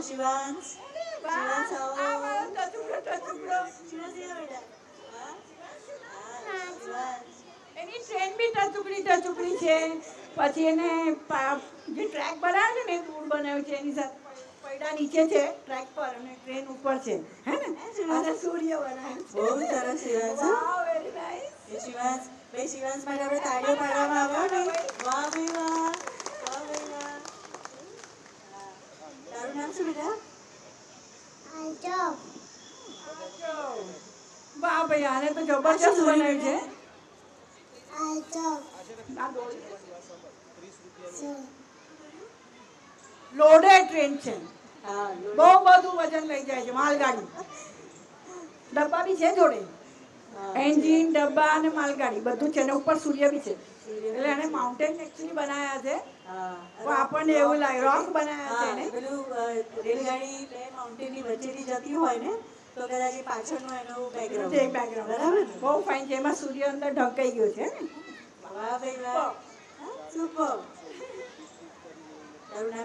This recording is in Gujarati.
શિવાંશ. શિવાંશ આવો. શિવાંશ અહીંયા બેટા. હા? હા, શિવાંશ. એની ટ્રેન બી ટચુકડી છે. પછી એને જે ટ્રેક બનાવ્યો છે ને એ દૂર બનાવ્યો છે. એની સાથે પૈડા નીચે છે ટ્રેક પર અને ટ્રેન ઉપર છે. હે ને? અને સૂર્ય બનાવ્યો બહુ સરસ શિવાંશ. વાહ, વેરી નાઇસ. એ શિવાંશ ભાઈ, શિવાંશ માટે આપણે તાળીઓ પાડવામાં આવ્યો ને. વાહ ભાઈ વાહ. વાહ ભાઈ વાહ. હા. તારું નામ શું બેટા? વાહ ભાઈ, આને તો જબરજસ્ત બનાવ્યું છે. લોડેડ ટ્રેન છે. હા, બહુ બધું વજન લઈ જાય છે. માલગાડી, ડબ્બા બી છે જોડે. એન્જિન, ડબ્બા અને માલગાડી બધું છે. અને ઉપર સૂર્ય બી છે. એટલે એને માઉન્ટેન એકચ્યુઅલી બનાવ્યા છે. તો આપણને એવું લાગે રોક બનાવ્યા છે એને. પેલું રેલગાડી બે માઉન્ટેનની વચ્ચેથી જતી હોય ને, તો કદાચ એ પાછળનું એનું બેકગ્રાઉન્ડ. બરાબર. બહુ ફાઇન છે. એમાં સૂર્ય અંદર ઢંકાઈ ગયો છે ને. વાહ ભાઈ વાહ. સુપર. તારું નામ